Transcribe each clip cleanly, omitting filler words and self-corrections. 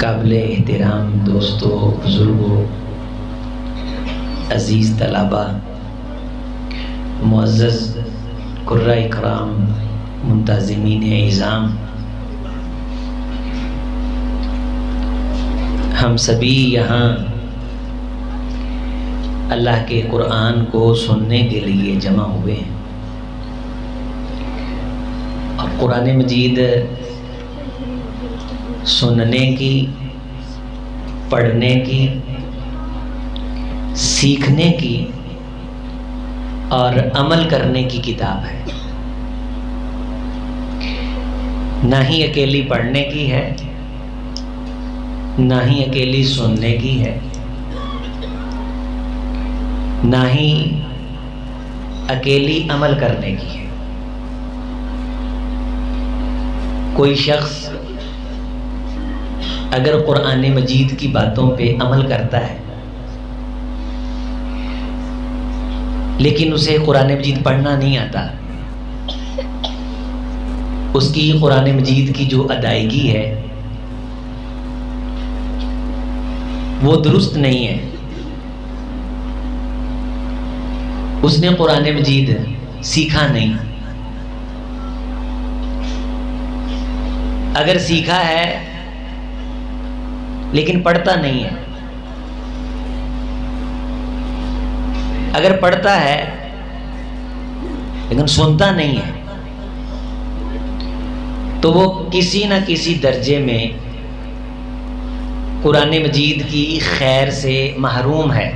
قابل احترام دوستو، بزرگوں، عزیز طلباء، معزز قرہ اکرام، منتظمین اعظام، ہم سبھی یہاں اللہ کے قرآن کو سننے کے لیے جمع ہوئے ہیں۔ اور قرآن مجید سننے کی، پڑھنے کی، سیکھنے کی اور عمل کرنے کی کتاب ہے، نہ ہی اکیلی پڑھنے کی ہے، نہ ہی اکیلی سننے کی ہے، نہ ہی اکیلی عمل کرنے کی ہے۔ کوئی شخص اگر قرآن مجید کی باتوں پہ عمل کرتا ہے لیکن اسے قرآن مجید پڑھنا نہیں آتا، اس کی قرآن مجید کی جو ادائیگی ہے وہ درست نہیں ہے، اس نے قرآن مجید سیکھا نہیں۔ اگر سیکھا ہے لیکن پڑھتا نہیں ہے، اگر پڑھتا ہے لیکن سنتا نہیں ہے، تو وہ کسی نہ کسی درجے میں قرآن مجید کی خیر سے محروم ہے۔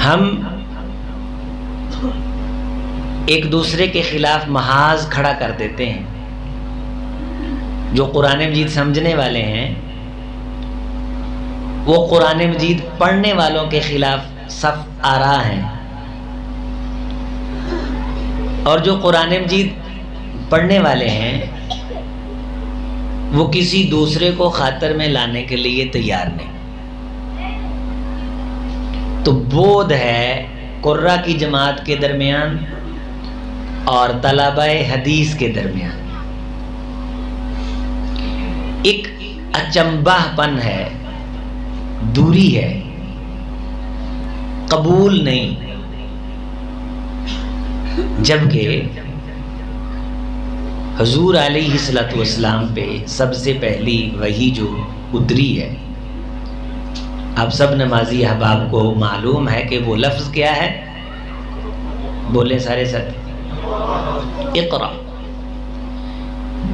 ہم ایک دوسرے کے خلاف محاذ کھڑا کر دیتے ہیں۔ جو قرآن مجید سمجھنے والے ہیں وہ قرآن مجید پڑھنے والوں کے خلاف صف آرا ہیں، اور جو قرآن مجید پڑھنے والے ہیں وہ کسی دوسرے کو خاطر میں لانے کے لیے تیار نہیں۔ تو بودھ ہے قرہ کی جماعت کے درمیان اور طلبہ حدیث کے درمیان ایک اچنبھا پن ہے، دوری ہے، قبول نہیں۔ جبکہ حضور علیہ الصلوۃ والسلام پہ سب سے پہلی وحی جو اتری ہے، آپ سب نمازی احباب کو معلوم ہے کہ وہ لفظ کیا ہے؟ بولے سارے ساتھ، اقرا،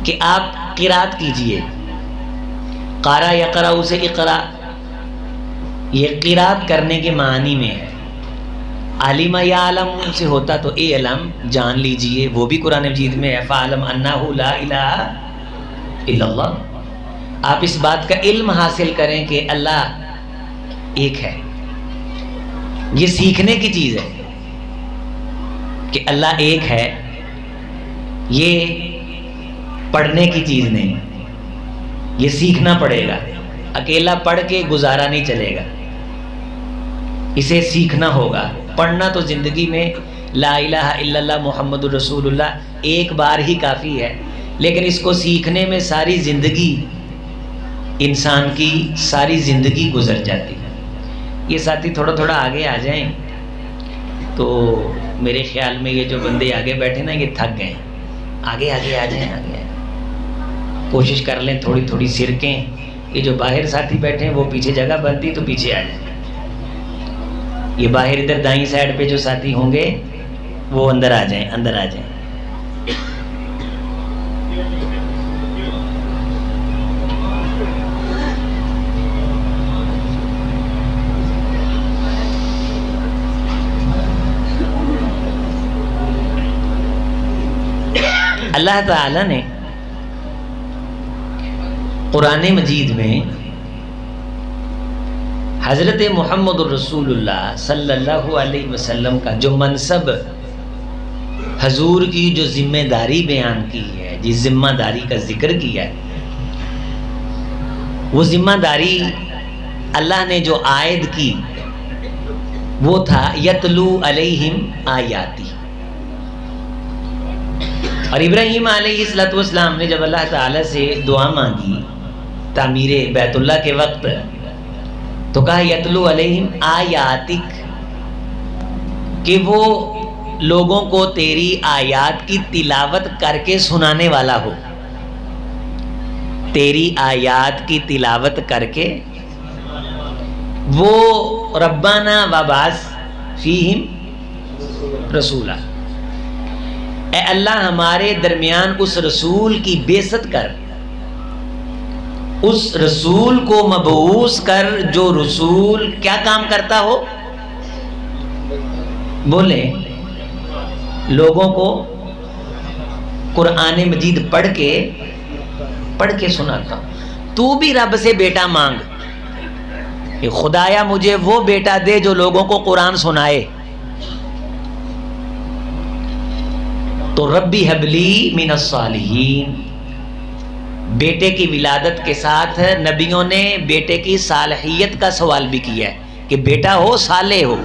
کہ آپ قرات کیجئے۔ قارا یقرأ سے اقرا، یہ قرات کرنے کے معنی میں ہے۔ عالم یعلم سے ہوتا تو علم، جان لیجئے، وہ بھی قرآن مجید میں ہے، فَعَلَمْ أَنَّهُ لَا إِلَهَ إِلَّا اللَّهُ۔ آپ اس بات کا علم حاصل کریں کہ اللہ ایک ہے۔ یہ سیکھنے کی چیز ہے کہ اللہ ایک ہے، یہ پڑھنے کی چیز نہیں، یہ سیکھنا پڑے گا۔ اکیلا پڑھ کے گزارا نہیں چلے گا، اسے سیکھنا ہوگا۔ پڑھنا تو زندگی میں لا الہ الا اللہ محمد رسول اللہ ایک بار ہی کافی ہے، لیکن اس کو سیکھنے میں ساری زندگی، انسان کی ساری زندگی گزر جاتی ہے۔ یہ ساتھی تھوڑا تھوڑا آگے آ جائیں تو میرے خیال میں یہ جو بندے آگے بیٹھے نا یہ تھک گئے، آگے آگے آ جائیں، آگے کوشش کر لیں، تھوڑی تھوڑی سرکیں۔ یہ جو باہر ساتھی بیٹھے ہیں وہ پیچھے جگہ بنتی تو پیچھے آ جائیں۔ یہ باہر ادھر دائیں سائڈ پہ جو ساتھی ہوں گے وہ اندر آ جائیں، اندر آ جائیں۔ اللہ تعالی نے قرآن مجید میں حضرت محمد الرسول اللہ صلی اللہ علیہ وسلم کا جو منصب، حضور کی جو ذمہ داری بیان کی ہے، جس ذمہ داری کا ذکر کیا ہے، وہ ذمہ داری اللہ نے جو عائد کی وہ تھا یتلو علیہم آیاتی، اور ابراہیم علیہ السلام نے جب اللہ تعالیٰ سے دعا مانگی تعمیر بیت اللہ کے وقت تو کہا یتلو علیہم آیاتک، کہ وہ لوگوں کو تیری آیات کی تلاوت کر کے سنانے والا ہو، تیری آیات کی تلاوت کر کے وہ ربنا وبعث فیہم رسولا، اے اللہ ہمارے درمیان اس رسول کی بعثت کر، اس رسول کو مبعوث کر جو رسول کیا کام کرتا ہو؟ بولے لوگوں کو قرآن مجید پڑھ کے سناتا ہوں۔ تو بھی رب سے بیٹا مانگ کہ خدایا مجھے وہ بیٹا دے جو لوگوں کو قرآن سنائے۔ تو ربی حبلی من الصالحین، بیٹے کی ولادت کے ساتھ نبیوں نے بیٹے کی صالحیت کا سوال بھی کیا ہے کہ بیٹا ہو، صالح ہو،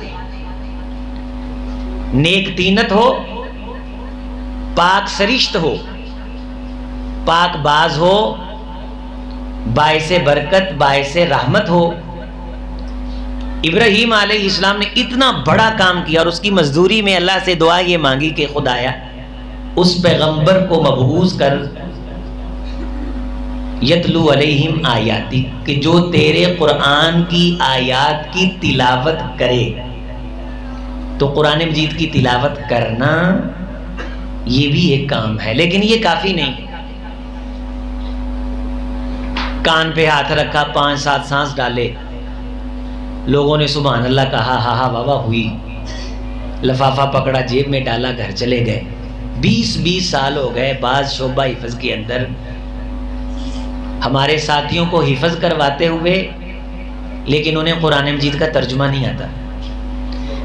نیک تینت ہو، پاک سرشت ہو، پاک باز ہو، باعث برکت باعث رحمت ہو۔ ابراہیم علیہ السلام نے اتنا بڑا کام کیا اور اس کی مزدوری میں اللہ سے دعا یہ مانگی کہ خدایا اس پیغمبر کو مبعوث کر یتلو علیہم آیاتی، کہ جو تیرے قرآن کی آیات کی تلاوت کرے۔ تو قرآن مجید کی تلاوت کرنا یہ بھی ایک کام ہے، لیکن یہ کافی نہیں۔ کان پہ ہاتھ رکھا، 5-7 سانس ڈالے، لوگوں نے سبحان اللہ کہا، ہاں ہاں واہ واہ ہوئی، لفافہ پکڑا، جیب میں ڈالا، گھر چلے گئے۔ 20 سال ہو گئے، بعض شعبہ حفظ کے اندر ہمارے ساتھیوں کو حفظ کرواتے ہوئے، لیکن انہیں قرآن مجید کا ترجمہ نہیں آتا۔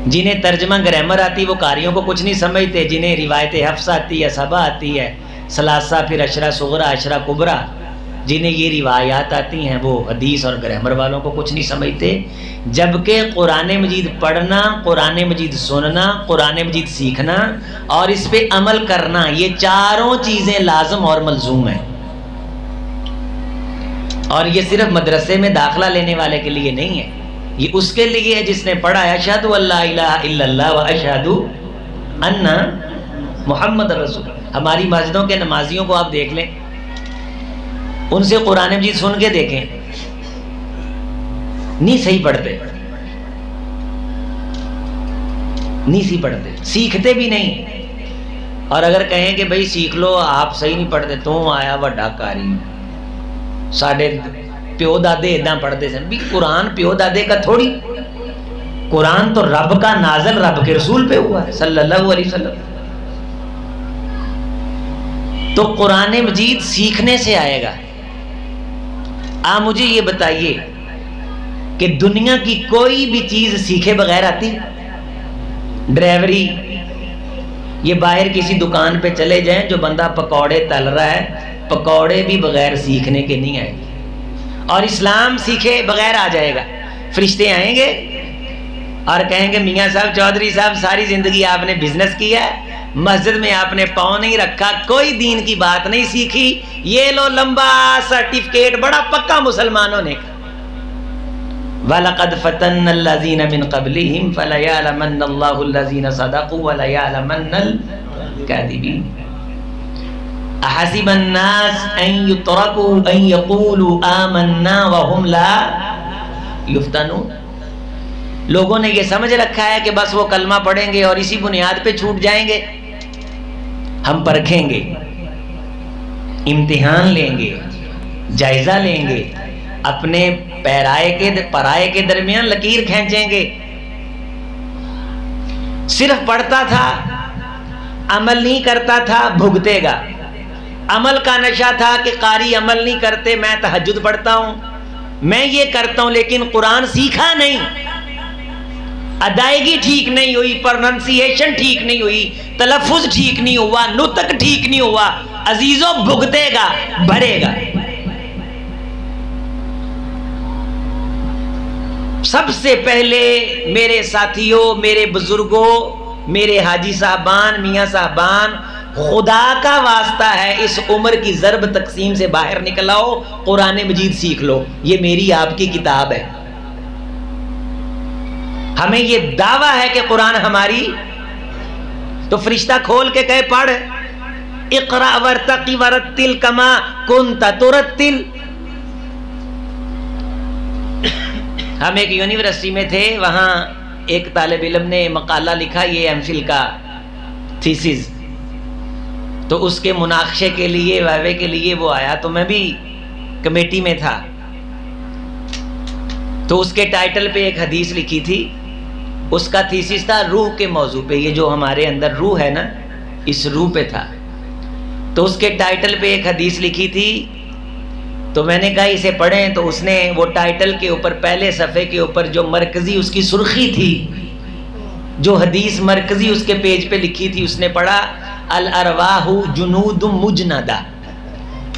جنہیں ترجمہ گرامر آتی وہ قاریوں کو کچھ نہیں سمجھتے، جنہیں روایت حفظ آتی ہے، سبا آتی ہے، ثلاثہ، پھر عشرہ صغرا، عشرہ کبرا، جنہیں یہ روایات آتی ہیں وہ حدیث اور گرامر والوں کو کچھ نہیں سمجھتے۔ جبکہ قرآن مجید پڑھنا، قرآن مجید سننا، قرآن مجید سیکھنا اور اس پہ عمل کرنا، یہ چاروں چیزیں لازم اور ملزوم ہیں۔ اور یہ صرف مدرسے میں داخلہ لینے والے کے لیے نہیں ہے، یہ اس کے لیے ہے جس نے پڑھا ہے اشہد ان لا الہ الا اللہ و اشہد ان محمد رسول۔ ہماری مسجدوں کے نمازیوں کو آپ دیکھ لیں، ان سے قرآن مجید سن کے دیکھیں، نہیں صحیح پڑھتے، نہیں صحیح پڑھتے، سیکھتے بھی نہیں۔ اور اگر کہیں کہ بھئی سیکھ لو، آپ صحیح نہیں پڑھتے، تو آیا وڈا کاری، ساڑھے پیو دادے ادھا پڑھتے سن۔ بھی قرآن پیو دادے کا تھوڑی، قرآن تو رب کا نازل رب کے رسول پہ ہوا ہے صلی اللہ علیہ وسلم۔ تو قرآن مجید سیکھنے سے آئے گا۔ آپ مجھے یہ بتائیے کہ دنیا کی کوئی بھی چیز سیکھے بغیر آتی؟ ڈرائیوری، یہ باہر کسی دکان پہ چلے جائیں، جو بندہ پکوڑے تل رہا ہے، پکوڑے بھی بغیر سیکھنے کے نہیں آئے گے۔ اور اسلام سیکھے بغیر آ جائے گا۔ فرشتے آئیں گے اور کہیں گے میاں صاحب، چودھری صاحب، ساری زندگی آپ نے بزنس کیا ہے، مسجد میں آپ نے پاؤں نہیں رکھا، کوئی دین کی بات نہیں سیکھی، یہ لو لمبا سرٹیفکیٹ، بڑا پکا مسلمانوں نے کہا۔ وَلَقَدْ فَتَنَّ الَّذِينَ مِن قَبْلِهِمْ فَلَيَعْلَمَنَّ اللَّهُ الَّذِينَ صَدَقُوا وَلَيَعْلَمَنَّ الْكَاذِبِينَ أَحَسِبَ النَّاسُ أَن يُتْرَكُوا أَن يَقُولُوا آمَنَّا وَهُمْ لَا يُفْتَنُونَ۔ لوگوں نے یہ سمجھ رکھا ہے کہ بس وہ کلمہ پڑھیں گے اور اسی بنیاد پہ چھوٹ جائیں گے۔ ہم پرکھیں گے، امتحان لیں گے، جائزہ لیں گے، اپنے پرائے کے درمیان لکیر کھینچیں گے۔ صرف پڑھتا تھا، عمل نہیں کرتا تھا، بھگتے گا۔ عمل کا نشہ تھا کہ قاری عمل نہیں کرتے، میں تہجد پڑھتا ہوں، میں یہ کرتا ہوں، لیکن قرآن سیکھا نہیں، ادائیگی ٹھیک نہیں ہوئی، پرننسیشن ٹھیک نہیں ہوئی، تلفظ ٹھیک نہیں ہوا، نطق ٹھیک نہیں ہوا، عزیزوں بھگتے گا، بھرے گا۔ سب سے پہلے میرے ساتھیوں، میرے بزرگوں، میرے حاجی صاحبان، میاں صاحبان، خدا کا واسطہ ہے اس عمر کی ضرب تقسیم سے باہر نکل آؤ، قرآن مجید سیکھ لو، یہ میری آپ کی کتاب ہے۔ ہمیں یہ دعویٰ ہے کہ قرآن ہماری، تو فرشتہ کھول کے کہے پڑھ، اقرأ ورتقی ورتل کما کنت ترتل۔ ہم ایک یونیورسٹی میں تھے، وہاں ایک طالب علم نے مقالہ لکھا، یہ ایم فل کا تھیسس، تو اس کے مناقشے کے لیے، ویوے کے لیے وہ آیا، تو میں بھی کمیٹی میں تھا، تو اس کے ٹائٹل پہ ایک حدیث لکھی تھی، اس کا تھیسس تھا روح کے موضوع پہ، یہ جو ہمارے اندر روح ہے نا، اس روح پہ تھا، تو اس کے ٹائٹل پہ ایک حدیث لکھی تھی، تو میں نے کہا اسے پڑھیں، تو اس نے وہ ٹائٹل کے اوپر پہلے صفحے کے اوپر جو مرکزی اس کی سرخی تھی، جو حدیث مرکزی اس کے پیج پہ لکھی تھی، اس نے پڑھا الارواح جنود مجندہ،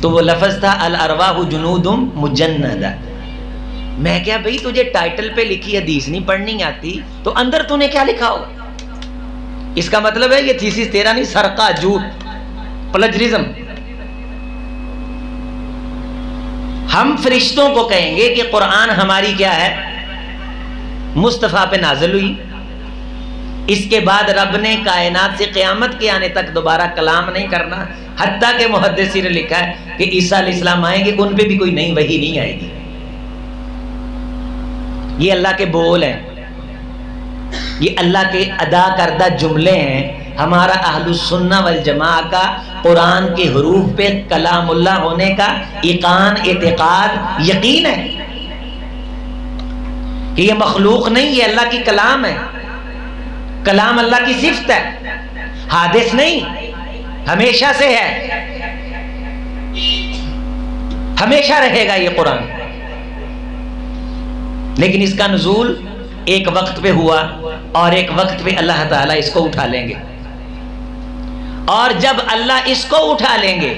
تو وہ لفظ تھا الارواح جنود مجندہ۔ میں کیا بھئی تجھے ٹائٹل پہ لکھی حدیث نہیں پڑھنی آتی تو اندر تو نے کیا لکھا ہوگا؟ اس کا مطلب ہے یہ تھیسس تیرا نہیں، سرقہ، جھوٹ، پلجرزم۔ ہم فرشتوں کو کہیں گے کہ قرآن ہماری کیا ہے؟ مصطفیٰ پہ نازل ہوئی، اس کے بعد رب نے کائنات سے قیامت کے آنے تک دوبارہ کلام نہیں کرنا، حتیٰ کہ محدثین نے لکھا ہے کہ عیسیٰ علیہ السلام آئیں گے، ان پہ بھی کوئی نئی وحی نہیں آئے گی۔ یہ اللہ کے بول ہیں، یہ اللہ کے ادا کردہ جملے ہیں۔ ہمارا اہل السنہ والجماع کا قرآن کے حروف پہ کلام اللہ ہونے کا ایقان، اعتقاد، یقین ہے کہ یہ مخلوق نہیں، یہ اللہ کی کلام ہے، کلام اللہ کی صفت ہے، حادث نہیں، ہمیشہ سے ہے، ہمیشہ رہے گا یہ قرآن۔ لیکن اس کا نزول ایک وقت پہ ہوا، اور ایک وقت پہ اللہ تعالیٰ اس کو اٹھا لیں گے، اور جب اللہ اس کو اٹھا لیں گے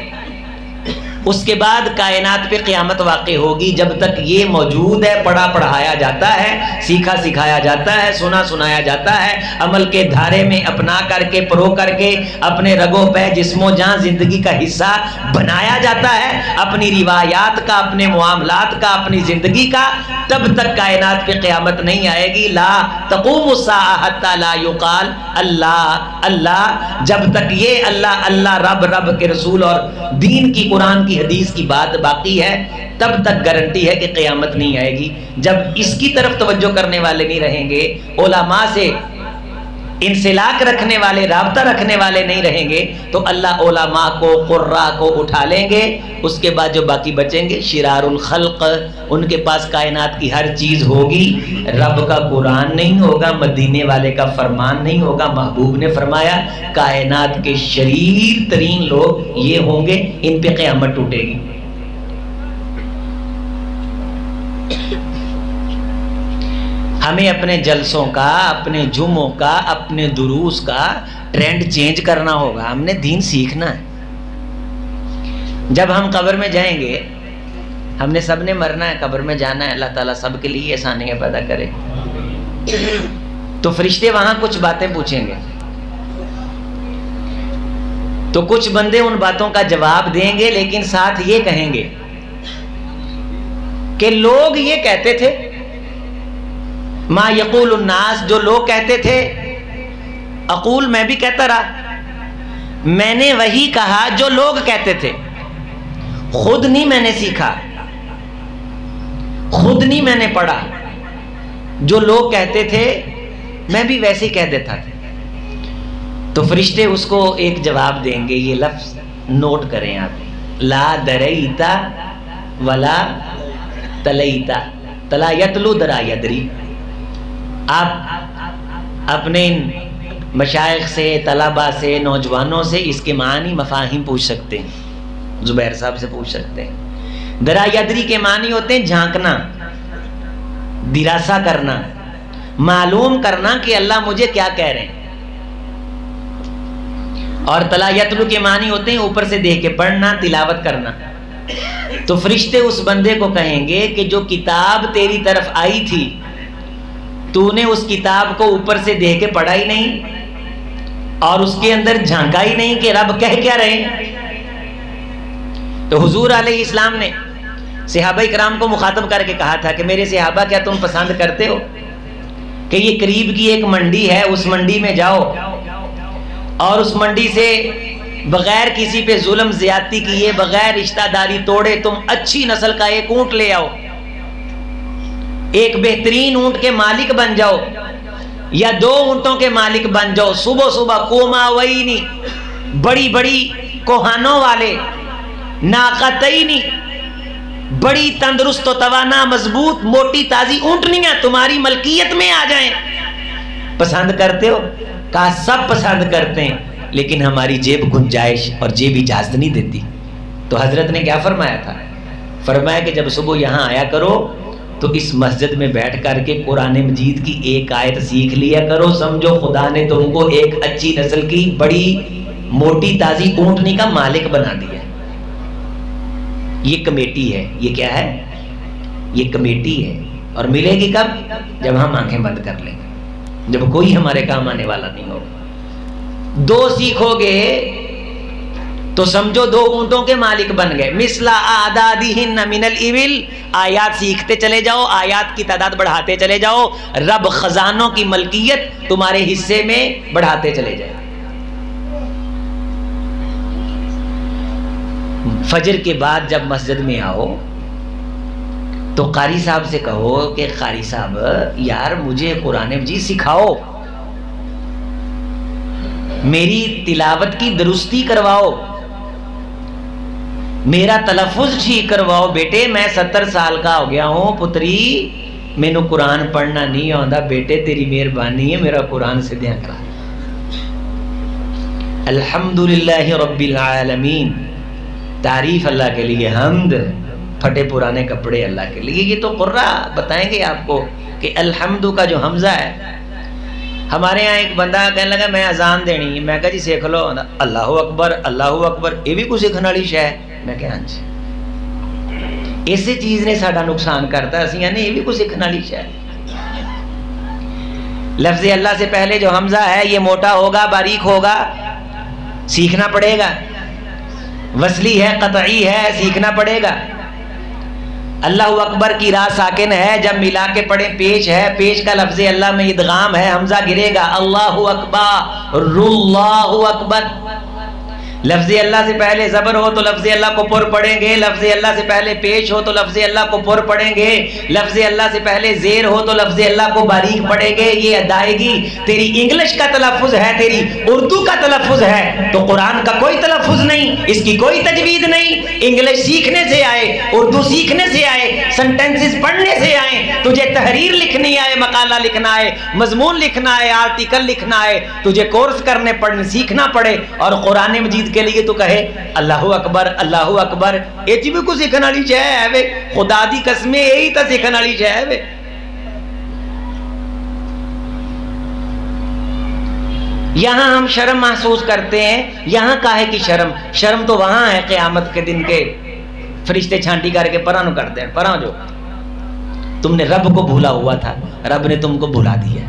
اس کے بعد کائنات پہ قیامت واقع ہوگی۔ جب تک یہ موجود ہے، پڑھا پڑھایا جاتا ہے، سیکھا سکھایا جاتا ہے، سنا سنایا جاتا ہے، عمل کے دھارے میں اپنا کر کے، پرو کر کے، اپنے رگوں پہ جسم و جان زندگی کا حصہ بنایا جاتا ہے، اپنی روایات کا، اپنے معاملات کا، اپنی زندگی کا، تب تک کائنات پہ قیامت نہیں آئے گی۔ لا تقوم الساعہ حتی لا یقال اللہ اللہ، جب تک یہ اللہ اللہ، رب رب کے رسول اور دین کی، قرآن کی حدیث کی بات باقی ہے، تب تک گارنٹی ہے کہ قیامت نہیں آئے گی۔ جب اس کی طرف توجہ کرنے والے نہیں رہیں گے، علماء سے انسلاک رکھنے والے، رابطہ رکھنے والے نہیں رہیں گے، تو اللہ علماء کو، قراء کو اٹھا لیں گے۔ اس کے بعد جو باقی بچیں گے شرار الخلق، ان کے پاس کائنات کی ہر چیز ہوگی، رب کا قرآن نہیں ہوگا، مدینے والے کا فرمان نہیں ہوگا۔ محبوب نے فرمایا کائنات کے شریر ترین لوگ یہ ہوں گے، ان پہ قیامت ٹوٹے گی۔ ہمیں اپنے جلسوں کا، اپنے جمعوں کا، اپنے دروس کا ٹرینڈ چینج کرنا ہوگا۔ ہم نے دین سیکھنا ہے۔ جب ہم قبر میں جائیں گے، ہم نے سب نے مرنا ہے، قبر میں جانا ہے، اللہ تعالیٰ سب کے لیے آسانیاں پیدا کرے، تو فرشتے وہاں کچھ باتیں پوچھیں گے، تو کچھ بندے ان باتوں کا جواب دیں گے، لیکن ساتھ یہ کہیں گے کہ لوگ یہ کہتے تھے، ما یقول الناس، جو لوگ کہتے تھے، اقول، میں بھی کہتا رہا، میں نے وہی کہا جو لوگ کہتے تھے، خود نہیں میں نے سیکھا، خود نہیں میں نے پڑھا، جو لوگ کہتے تھے میں بھی ویسے ہی کہہ دیتا تھا۔ تو فرشتے اس کو ایک جواب دیں گے، یہ لفظ نوٹ کریں آپ، لا دریتا ولا تلیتا، تلا یتلو درا یدری۔ آپ اپنے مشائخ سے، طلباء سے، نوجوانوں سے اس کے معنی مفاہیم پوچھ سکتے ہیں، زبیر صاحب سے پوچھ سکتے ہیں۔ درا یدری کے معنی ہوتے ہیں جھانکنا، دراسہ کرنا، معلوم کرنا کہ اللہ مجھے کیا کہہ رہے ہیں، اور تلا یتلو کے معنی ہوتے ہیں اوپر سے دیکھ کے پڑھنا، تلاوت کرنا۔ تو فرشتے اس بندے کو کہیں گے کہ جو کتاب تیری طرف آئی تھی، تو نے اس کتاب کو اوپر سے دیکھ کے پڑھا ہی نہیں، اور اس کے اندر جھانکا ہی نہیں کہ رب کہہ کیا رہے ہیں. تو حضور علیہ السلام نے صحابہ کرام کو مخاطب کر کے کہا تھا کہ میرے صحابہ کیا تم پسند کرتے ہو کہ یہ قریب کی ایک منڈی ہے, اس منڈی میں جاؤ اور اس منڈی سے بغیر کسی پہ ظلم زیادتی کیے, بغیر رشتہ داری توڑے تم اچھی نسل کا ایک اونٹ لے آؤ, ایک بہترین اونٹ کے مالک بن جاؤ یا 2 اونٹوں کے مالک بن جاؤ. صبح صبح کوماوینی, بڑی بڑی کوہانوں والے, ناقتینی, بڑی تندرست و توانا مضبوط موٹی تازی اونٹنیاں تمہاری ملکیت میں آ جائیں. پسند کرتے ہو؟ کہا سب پسند کرتے ہیں, لیکن ہماری جیب گنجائش اور جیب اجازت نہیں دیتی. تو حضرت نے کیا فرمایا تھا؟ فرمایا کہ جب صبح یہاں آیا کرو تو اس مسجد میں بیٹھ کر کے قرآن مجید کی ایک آیت سیکھ لیا کرو, سمجھو خدا نے تم کو ایک اچھی نسل کی بڑی موٹی تازی اونٹنی کا مالک بنا دیا. یہ کمیٹی ہے. یہ کیا ہے؟ یہ کمیٹی ہے. اور ملے گی کب؟ جب ہم آنکھیں بند کر لیں گے, جب کوئی ہمارے کام آنے والا نہیں ہوگا. 2 سیکھو گے تو سمجھو 2 اونٹوں کے مالک بن گئے. مثل اعدادہن من الابل, آیات سیکھتے چلے جاؤ, آیات کی تعداد بڑھاتے چلے جاؤ, رب خزانوں کی ملکیت تمہارے حصے میں بڑھاتے چلے جائے. فجر کے بعد جب مسجد میں آؤ تو قاری صاحب سے کہو کہ قاری صاحب یار مجھے قرآن مجید سکھاؤ, میری تلاوت کی درستی کرواؤ, میرا تلفظ ٹھیک کرواؤ. بیٹے میں 70 سال کا ہو گیا ہوں, پتری مینو قرآن پڑھنا نہیں آتا, بیٹے تیری مہربانی ہے میرا قرآن سے دیا کرا. الحمدللہ رب العالمین, تعریف اللہ کے لیے, حمد, پھٹے پرانے کپڑے اللہ کے لیے. یہ تو قرہ بتائیں گے آپ کو کہ الحمد کا جو حمزہ ہے. ہمارے ہاں ایک بندہ کہنے لگا میں اذان دینی, میں کہا جی سیکھ لو. اللہ اکبر اللہ اکبر, یہ بھی کوئی سیکھنے والی شے ہے؟ میں کہا ہاں جی. اسی چیز نے ساڈا نقصان کرتا, اسی نے یہ بھی کوئی سیکھنے والی شے ہے. لفظ اللہ سے پہلے جو حمزہ ہے یہ موٹا ہوگا, باریک ہوگا, سیکھنا پڑے گا. وصلی ہے, قطعی ہے, سیکھنا پڑے گا. اللہ اکبر کی راہ ساکن ہے, جب ملا کے پڑھیں پیش ہے, پیش کا لفظ اللہ میں ادغام ہے, حمزہ گرے گا. اللہ اکبر, اللہ اکبر. لفظ اللہ سے پہلے زبر ہو تو لفظ اللہ کو پر پڑھیں گے, لفظ اللہ سے پہلے پیش ہو تو لفظ اللہ کو پر پڑھیں گے, لفظ اللہ سے پہلے زیر ہو تو لفظ اللہ کو باریک پڑھیں گے. یہ ادائیگی تیری انگلش کا تلفظ ہے, تیری اردو کا تلفظ ہے, تو قرآن کا کوئی تلفظ نہیں, اس کی کوئی تجوید نہیں. انگلش سیکھنے سے آئے, اردو سیکھنے سے آئے, سنٹینسز پڑھنے سے آئے. تجھے تحریر لکھنی آئے, مقالہ لکھنا ہے, مضمون لکھنا ہے, آرٹیکل لکھنا ہے, تجھے کورس کرنے پڑھنے سیکھنا پڑے. اور قرآن مجید کے لیے تو کہے اللہ اکبر اللہ اکبر, یہ بھی کوئی سیکھنے والی شے ہے وے؟ خدا دی قسم یہی تو سیکھنے والی شے ہے وے. یہاں ہم شرم محسوس کرتے ہیں, یہاں کاہے کی شرم؟ شرم تو وہاں ہے قیامت کے دن کے فرشتے چھانٹی کر کے پرا نو کرتے ہیں. پرا جو تم نے رب کو بھولا ہوا تھا, رب نے تم کو بھلا دیا.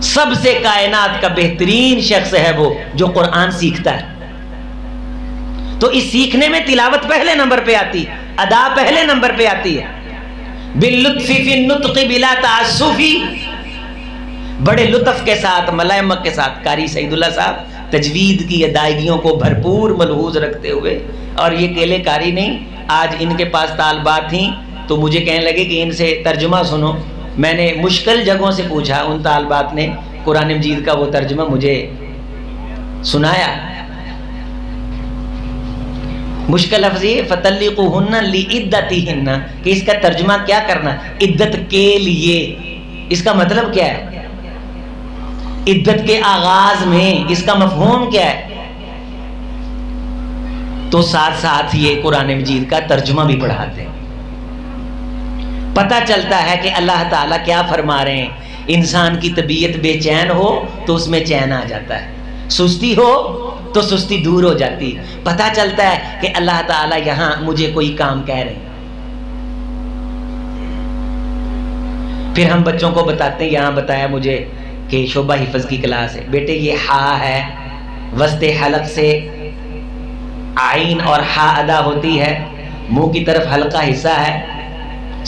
سب سے کائنات کا بہترین شخص ہے وہ جو قرآن سیکھتا ہے. تو اس سیکھنے میں تلاوت پہلے نمبر پہ آتی, ادا پہلے نمبر پہ آتی ہے. باللطف فی النطق بلا تعسف, بڑے لطف کے ساتھ, ملائمت کے ساتھ. قاری سعید اللہ صاحب تجوید کی ادائیگیوں کو بھرپور ملحوظ رکھتے ہوئے, اور یہ کیلے قاری نہیں, آج ان کے پاس طالبات تھیں تو مجھے کہنے لگے کہ ان سے ترجمہ سنو. میں نے مشکل جگہوں سے پوچھا, ان طالبات نے قرآن مجید کا وہ ترجمہ مجھے سنایا. مشکل لفظ یہ فَطَلِّقُوهُنَّ لِعِدَّتِهِنَّ, کہ اس کا ترجمہ کیا کرنا, عدت کے لیے. اس کا مطلب کیا ہے؟ عدت کے آغاز میں, اس کا مفہوم کیا ہے؟ تو ساتھ ساتھ یہ قرآن مجید کا ترجمہ بھی پڑھاتے ہیں. پتہ چلتا ہے کہ اللہ تعالیٰ کیا فرما رہے ہیں. انسان کی طبیعت بے چین ہو تو اس میں چین آ جاتا ہے, سستی ہو تو سستی دور ہو جاتی ہے. پتہ چلتا ہے کہ اللہ تعالیٰ یہاں مجھے کوئی کام کہہ رہے ہیں. پھر ہم بچوں کو بتاتے ہیں, یہاں بتایا مجھے کہ شعبہ حفظ کی کلاس ہے، بیٹے یہ ہا ہے، وسط حلق سے عین اور ہا ادا ہوتی ہے، منہ کی طرف ہلکا حصہ ہے،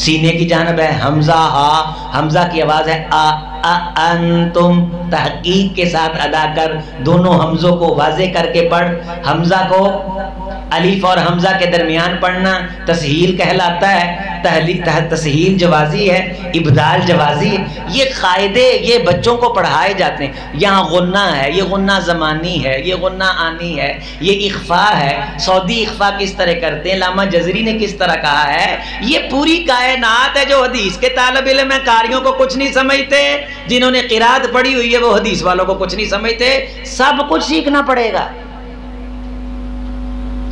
سینے کی جانب ہے حمزہ ہا، حمزہ کی آواز ہے انتم، تحقیق کے ساتھ ادا کر، دونوں حمزوں کو واضح کر کے پڑھ، حمزہ کو الف اور حمزہ کے درمیان پڑھنا تسہیل کہلاتا ہے، تسہیل جوازی ہے، ابدال جوازی ہے، یہ قاعدے یہ بچوں کو پڑھائے جاتے ہیں۔ یہاں غنہ ہے، یہ غنہ زمانی ہے، یہ غنہ آنی ہے، یہ اخفا ہے، سعودی اخفا کس طرح کرتے ہیں، علامہ جزری نے کس طرح کہا ہے، یہ پوری کائنات ہے جو حدیث کے طالب علم ہیں، قاریوں کو کچھ نہیں سمجھتے، جنہوں نے قرات پڑھی ہوئی ہے وہ حدیث والوں کو کچھ نہیں سمجھتے، سب کچھ سیکھنا پڑے گا،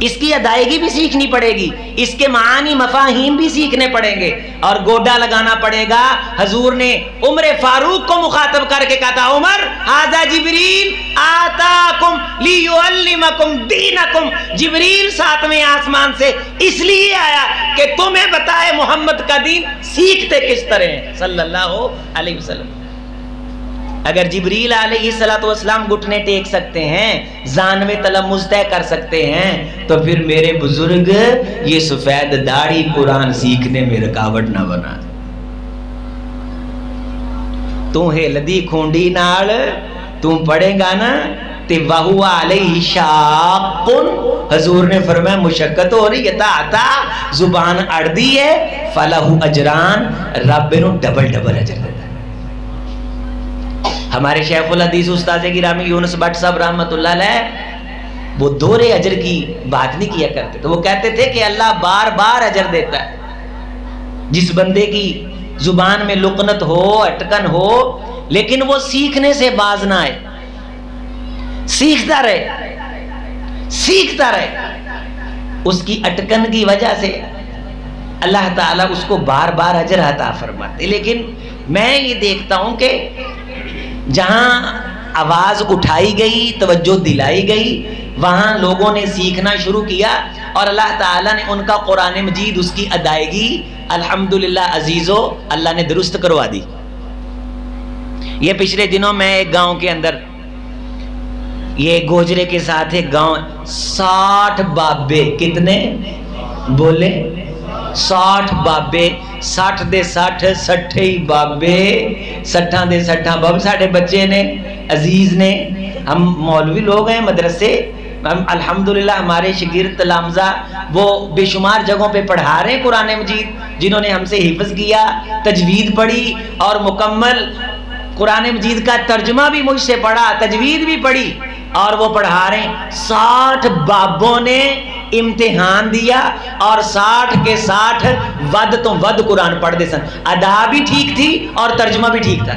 اس کی ادائیگی بھی سیکھنی پڑے گی، اس کے معانی مفاہیم بھی سیکھنے پڑیں گے، اور گوڈا لگانا پڑے گا۔ حضور نے عمر فاروق کو مخاطب کر کے کہا تھا، عمر ھذا جبریل آتاکم لیعلمکم دینکم، جبریل ساتویں آسمان سے اس لیے آیا کہ تمہیں بتائے محمد کا دین سیکھتے کس طرح ہیں صلی اللہ علیہ وسلم۔ اگر جبریل علیہ السلام گھٹنے ٹیک سکتے ہیں، زانوے تلمذ طے کر سکتے ہیں، تو پھر میرے بزرگ یہ سفید داڑھی قرآن سیکھنے میں رکاوٹ نہ بنا۔ تو ہلدی کھونڈی نال تم پڑھے گا نا تے وہو علیہ شاق، حضور نے فرمایا مشقت ہو رہی ہے، تا زبان اڑدی ہے، فلہ اجران، رب نو ڈبل ڈبل اجر دیتا ہے۔ ہمارے شیخ الحدیث استاد گرامی یونس بٹ صاحب رحمۃ اللہ علیہ وہ دورے اجر کی بات نہیں کیا کرتے، تو وہ کہتے تھے کہ اللہ بار بار اجر دیتا ہے، جس بندے کی زبان میں لقنت ہو، اٹکن ہو، لیکن وہ سیکھنے سے باز نہ آئے، سیکھتا رہے، اس کی اٹکن کی وجہ سے اللہ تعالیٰ اس کو بار بار اجر عطا فرماتے۔ لیکن میں یہ دیکھتا ہوں کہ جہاں آواز اٹھائی گئی، توجہ دلائی گئی، وہاں لوگوں نے سیکھنا شروع کیا، اور اللہ تعالیٰ نے ان کا قرآن مجید اس کی ادائیگی الحمدللہ عزیزو اللہ نے درست کروا دی۔ یہ پچھلے دنوں میں ایک گاؤں کے اندر، یہ گوجرے کے ساتھ ایک گاؤں، 60 بابے، کتنے بولے 60 بابے، 60 دے 60 60 ہی بابے، 60 دے 60 باب، ساڑھے بچے نے، عزیز نے، ہم مولوی لوگ ہیں، مدرسے، ہم الحمدللہ ہمارے شاگرد تلامذہ وہ بے شمار جگہوں پہ پڑھا رہے ہیں قرآن مجید، جنہوں نے ہم سے حفظ کیا، تجوید پڑھی، اور مکمل قرآن مجید کا ترجمہ بھی مجھ سے پڑھا، تجوید بھی پڑھی، اور وہ پڑھا رہے ہیں۔ 60 بابوں نے امتحان دیا، اور 60 کے 60 ود تو ود قرآن پڑھ دے سن، ادا بھی ٹھیک تھی اور ترجمہ بھی ٹھیک تھا۔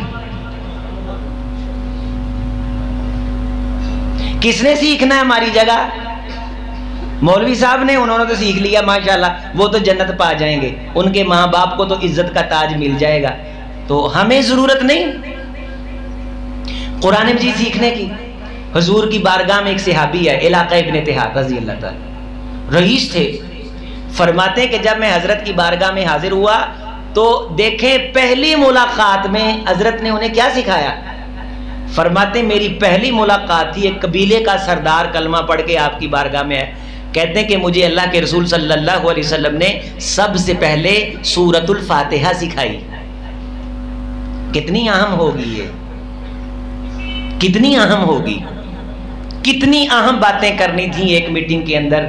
کس نے سیکھنا ہے ہماری جگہ؟ مولوی صاحب نے، انہوں نے تو سیکھ لیا ماشاءاللہ، وہ تو جنت پا جائیں گے، ان کے ماں باپ کو تو عزت کا تاج مل جائے گا، تو ہمیں ضرورت نہیں قرآن مجید سیکھنے کی۔ حضور کی بارگاہ میں ایک صحابی ہے، علاقہ ابن تہاد رضی اللہ تعالی، رئیس تھے، فرماتے ہیں کہ جب میں حضرت کی بارگاہ میں حاضر ہوا تو دیکھیں پہلی ملاقات میں حضرت نے انہیں کیا سکھایا، فرماتے ہیں میری پہلی ملاقات تھی، ایک قبیلے کا سردار کلمہ پڑھ کے آپ کی بارگاہ میں ہے، کہتے ہیں کہ مجھے اللہ کے رسول صلی اللہ علیہ وسلم نے سب سے پہلے سورۃ الفاتحہ سکھائی۔ کتنی اہم ہوگی یہ، کتنی اہم ہوگی، کتنی اہم باتیں کرنی تھیں ایک میٹنگ کے اندر۔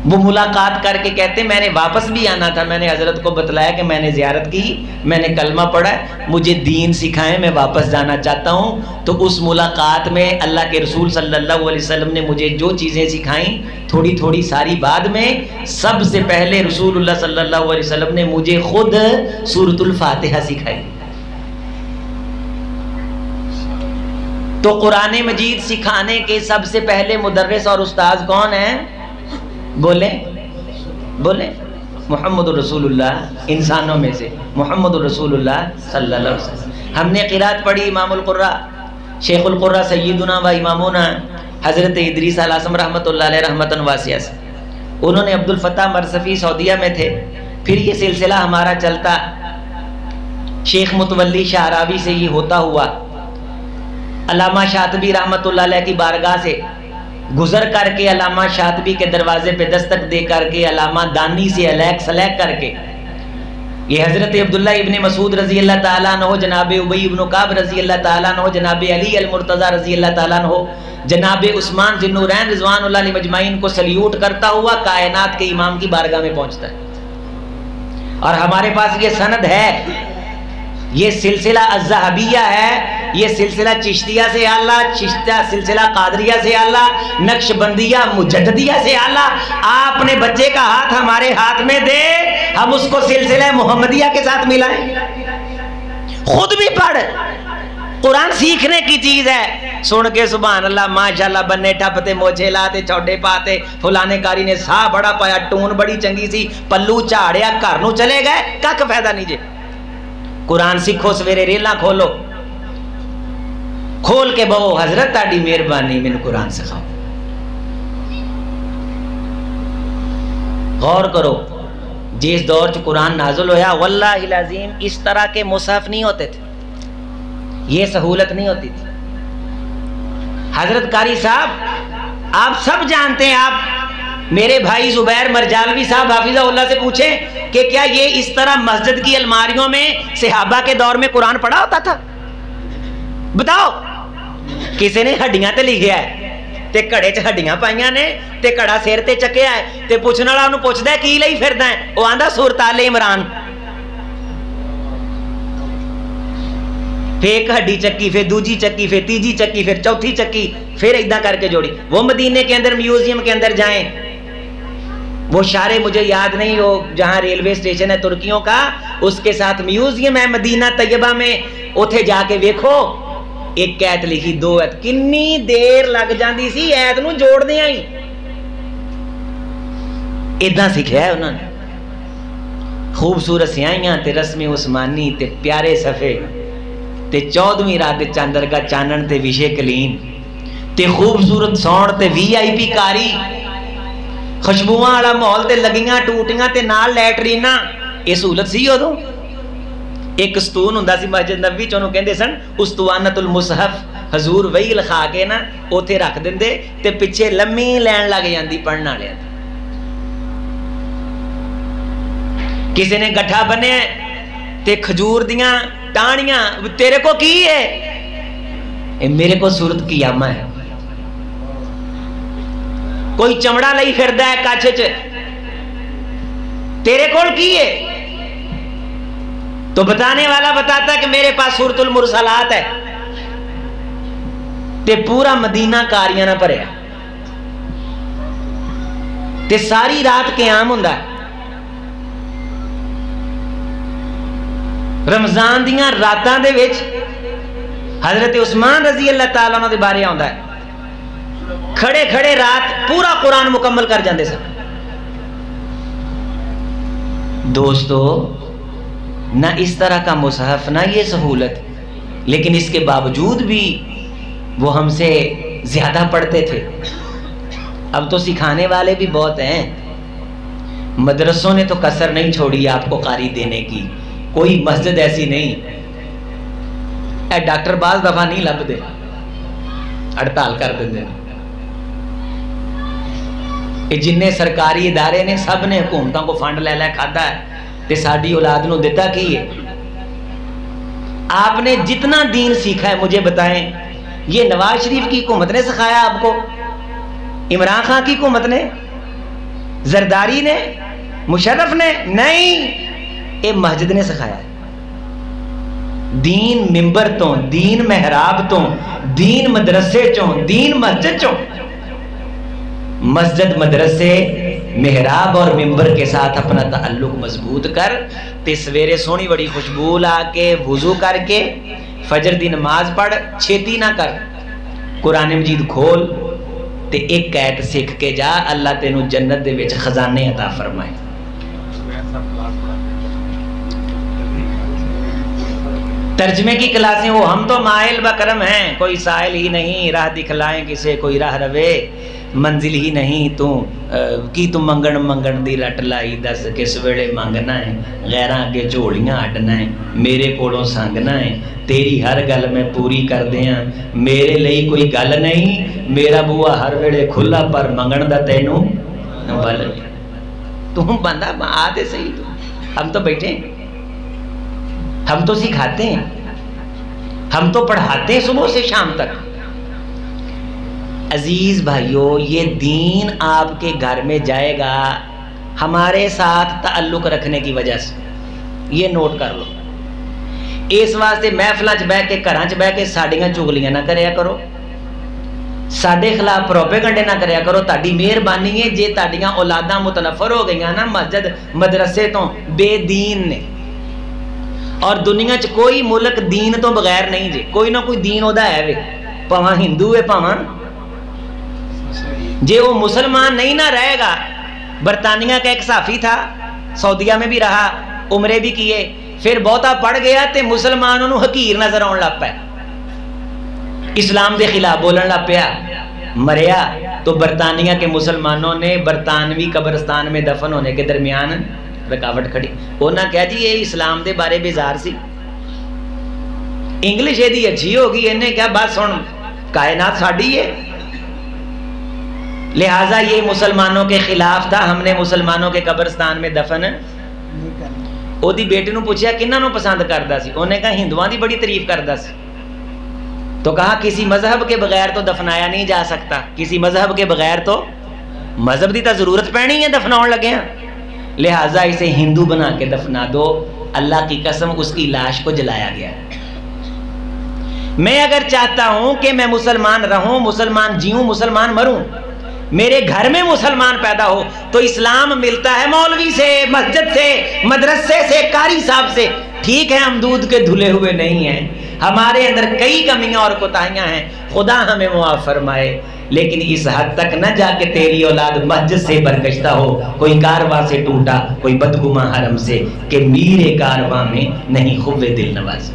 وہ ملاقات کر کے کہتے میں نے واپس بھی آنا تھا، میں نے حضرت کو بتلایا کہ میں نے زیارت کی، میں نے کلمہ پڑھا، مجھے دین سکھائیں، میں واپس جانا چاہتا ہوں۔ تو اس ملاقات میں اللہ کے رسول صلی اللہ علیہ وسلم نے مجھے جو چیزیں سکھائیں، تھوڑی تھوڑی ساری بعد میں، سب سے پہلے رسول اللہ صلی اللہ علیہ وسلم نے مجھے خود سورۃ الفاتحہ سکھائی۔ تو قرآن مجید سکھانے کے سب سے پہلے مدرس اور استاذ کون ہیں؟ بولیں بولیں، محمد رسول اللہ، انسانوں میں سے محمد رسول اللہ صلی اللہ علیہ وسلم۔ ہم نے قرات پڑھی امام القراء، شیخ القراء سیدنا و امامنا حضرت ادریس العاصم رحمۃ اللہ علیہ رحمتاً واسعہ سے، انہوں نے عبد الفتاح مرصفی سعودیہ میں تھے، پھر یہ سلسلہ ہمارا چلتا، شیخ متولی شعراوی سے یہ ہوتا ہوا علامہ شاطبی رحمۃ اللہ علیہ کی بارگاہ سے گزر کر کے علامہ شاطبی کے دروازے پہ دستک دے کر کے علامہ دانی سے علیق سلیق کر کے یہ حضرت عبداللہ ابن مسعود رضی اللہ تعالیٰ عنہ، جناب ابی ابن کعب رضی اللہ تعالیٰ عنہ، جناب علی المرتضیٰ رضی اللہ تعالیٰ عنہ، جناب عثمان ذی النورین رضوان اللہ علیہ مجمعین کو سلیوٹ کرتا ہوا کائنات کے امام کی بارگاہ میں پہنچتا ہے۔ اور ہمارے پاس یہ سند ہے، یہ سلسلہ الذہبیہ ہے، یہ سلسلہ چشتیہ سے اعلیٰ، سلسلہ قادریہ سے اعلیٰ، نقش بندیہ مجددیہ سے اعلیٰ۔ آپ اپنے بچے کا ہاتھ ہمارے ہاتھ میں دے، ہم اس کو سلسلہ محمدیہ کے ساتھ ملائیں۔ خود بھی پڑھ، قرآن سیکھنے کی چیز ہے۔ سن کے سبحان اللہ ماشاءاللہ بننے ٹھپتے موچے لاتے چوٹے پاتے، فلانے کاری نے سا بڑا پایا، ٹون بڑی چنگی سی، پلو چاڑیا، گھر نو چلے گئے، کک فائدہ نہیں جے۔ قرآن سیکھو، سویرے ریلاں کھولو، کھول کے بہو حضرت تاڑی مہربانی میں قرآن سکھاؤ۔ غور کرو، جس دور چ قرآن نازل ہویا واللہ العظیم اس طرح کے مصحف نہیں ہوتے تھے، یہ سہولت نہیں ہوتی تھی۔ حضرت قاری صاحب آپ سب جانتے ہیں، آپ میرے بھائی زبیر مرجالوی صاحب حافظہ اللہ سے پوچھیں کہ کیا یہ اس طرح مسجد کی الماریوں میں صحابہ کے دور میں قرآن پڑھا ہوتا تھا؟ بتاؤ، کسی نے ہڈیاں تے لکھیا ہے تے کڑے چ ہڈیاں پائیاں نے تے کڑا سر تے چکیا ہے تے پوچھنے والا انہوں پوچھدا ہے کی لئی پھردا ہے، وہ آندا سورۃ آل عمران، پھر ایک ہڈی چکی، پھر دوجی چکی، پھر تیجی چکی، پھر چوتھی چکی، پھر ادھا کر کے جوڑی۔ وہ مدینے کے اندر میوزیم کے اندر جائیں، وہ شارے مجھے یاد نہیں، وہ جہاں ریلوے اسٹیشن ہے ترکیوں کا، اس کے ساتھ میوزیم ہے مدینہ طیبہ میں، اوتھے جا کے ویکھو ایک ایت لکھی، دو ایت، کنی دیر لگ جاندی سی ایت نو جوڑ دیا ہی۔ ادھا سکھیا ہے انہوں نے، خوبصورت سیاہیاں تے رسم عثمانی تے پیارے صفحے تے 14ویں رات چاندر کا چانن تے وشے کلین تے خوبصورت سون تے وی آئی پی کاری، خوشبوواں والا ماحول تے لگیاں ٹوٹیاں تے نال لیٹرینا، یہ سہولت سی ادوں۔ ایک ستون ہوندا سی مسجد نبوی چ، انہوں کہندے سن استوانۃ المصحف، حضور وہی لکھا کے نا اوتھے رکھ دیندے تے پیچھے لممی لین لگ جاندی پڑھن والے۔ کسی نے گٹھا بنے تے کھجور دیاں ٹانیاں، تیرے کو کی ہے؟ میرے کو سورت قیامہ ہے۔ کوئی چمڑا لئی پھردا ہے کچھ چ، تیرے کول کی ہے؟ تو بتانے والا بتاتا کہ میرے پاس سورۃ المرسلات ہے، تے پورا مدینہ کاریاں نہ بھریا، تے ساری رات قیام ہوندا ہے۔ رمضان دیاں راتاں دے وچ حضرت عثمان رضی اللہ تعالیٰ عنہ دے بارے آندا ہے، کھڑے کھڑے رات پورا قرآن مکمل کر جاندے سن۔ دوستو، نہ اس طرح کا مصحف، نہ یہ سہولت، لیکن اس کے باوجود بھی وہ ہم سے زیادہ پڑھتے تھے۔ اب تو سکھانے والے بھی بہت ہیں، مدرسوں نے تو کسر نہیں چھوڑی آپ کو قاری دینے کی، کوئی مسجد ایسی نہیں۔ اے ڈاکٹر بعض دفعہ نہیں لب دے، ہڑتال کر دیں۔ جننے سرکاری ادارے نے سب نے حکومتوں کو فنڈ لے لے کھادا ہے، تے ساڈی اولاد نو دیتا کی ہے؟ آپ نے جتنا دین سیکھا ہے مجھے بتائیں، یہ نواز شریف کی حکومت نے سکھایا آپ کو؟ عمران خان کی حکومت نے؟ زرداری نے؟ مشرف نے؟ نہیں، یہ مسجد نے سکھایا ہے۔ دین ممبر تو، دین محراب تو، دین مدرسے چوں، دین مسجد چوں۔ مسجد، مدرسے، محراب اور ممبر کے ساتھ اپنا تعلق مضبوط کر، تے سویرے سونی بڑی خوشبو لا کے وضو کر کے فجر دی نماز پڑھ، چھیتی نہ کر، قرآن مجید کھول تے ایک ایت سکھ کے جا، اللہ تینوں جنت دے وچ خزانے عطا فرمائے۔ ترجمے کی کلاسیں وہ ہم تو مائل بکرم ہیں، کوئی سائل ہی نہیں، راہ دکھلائیں کسے کوئی راہ روے، منزل ہی نہیں تو کی تم منگن دی رٹ لائی، دس کس ویلے مانگنا ہے، غیراں کے جھولیاں اڈنا ہے، میرے کولوں سانگنا ہے، تیری ہر گل میں پوری کر دیاں، میرے لئی کوئی گل نہیں، میرا بوا ہر ویلے کھلا پر منگن دا تینوں بل، تم بندہ آتے صحیح، ہم تو بیٹھے ہیں، ہم تو سکھاتے ہیں، ہم تو پڑھاتے ہیں صبح سے شام تک۔ عزیز بھائیو، یہ دین آپ کے گھر میں جائے گا ہمارے ساتھ تعلق رکھنے کی وجہ سے، یہ نوٹ کر لو۔ اس واسطے محفلوں چ بہ کے گھراں چ بہ کے ساڈیاں چغلیاں نہ کریا کرو، ساڈے خلاف پروپیگنڈے نہ کریا کرو۔ تہاڈی مہربانی ہے جے تہاڈیاں اولاداں متنفر ہو گئیاں نا مسجد مدرسے تو، بے دین نے، اور دنیا چ کوئی ملک دین تو بغیر نہیں جے، کوئی نہ کوئی دین ادا ہے وے، پاواں ہندو ہے پاواں، جے وہ مسلمان نہیں نہ رہے گا۔ برطانیہ کا ایک صحافی تھا، سعودیہ میں بھی رہا، عمرے بھی کیے، پھر بہتا پڑھ گیا تے مسلمانوں نو حقیر نظر آن لگ پیا، اسلام دے خلاف بولن لگ پیا، مریا تو برطانیہ کے مسلمانوں نے برطانوی قبرستان میں دفن ہونے کے درمیان رکاوٹ کھڑی، انہاں کہا جی یہ اسلام دے بارے بیزار سی، انگلش یہ دی اچھی ہوگی، انہیں کیا بات سن کائنات ساڑی ہے، لہٰذا یہ مسلمانوں کے خلاف تھا، ہم نے مسلمانوں کے قبرستان میں دفن او دی بیٹے نو پوچھا کنہاں نو پسند کردا سی، انہوں نے کہا ہندوؤں دی بڑی تعریف کردا سی، تو کہا کسی مذہب کے بغیر تو دفنایا نہیں جا سکتا، کسی مذہب کے بغیر تو، مذہب دی تا ضرورت پینی ہے دفناؤن لگے ہیں، لہٰذا اسے ہندو بنا کے دفنا دو، اللہ کی قسم اس کی لاش کو جلایا گیا۔ میں اگر چاہتا ہوں کہ میں مسلمان رہوں، مسلمان جیوں، مسلمان مروں، میرے گھر میں مسلمان پیدا ہو، تو اسلام ملتا ہے مولوی سے، مسجد سے، مدرسے سے، قاری صاحب سے، ٹھیک ہے ہم دودھ کے دھلے ہوئے نہیں ہیں، ہمارے اندر کئی کمیاں اور کوتاہیاں ہیں، خدا ہمیں معاف فرمائے، لیکن اس حد تک نہ جا کے تیری اولاد مسجد سے برگشتہ ہو، کوئی کارواں سے ٹوٹا، کوئی بدگماں حرم سے، کہ میرے کارواں میں نہیں خوب دل نواز۔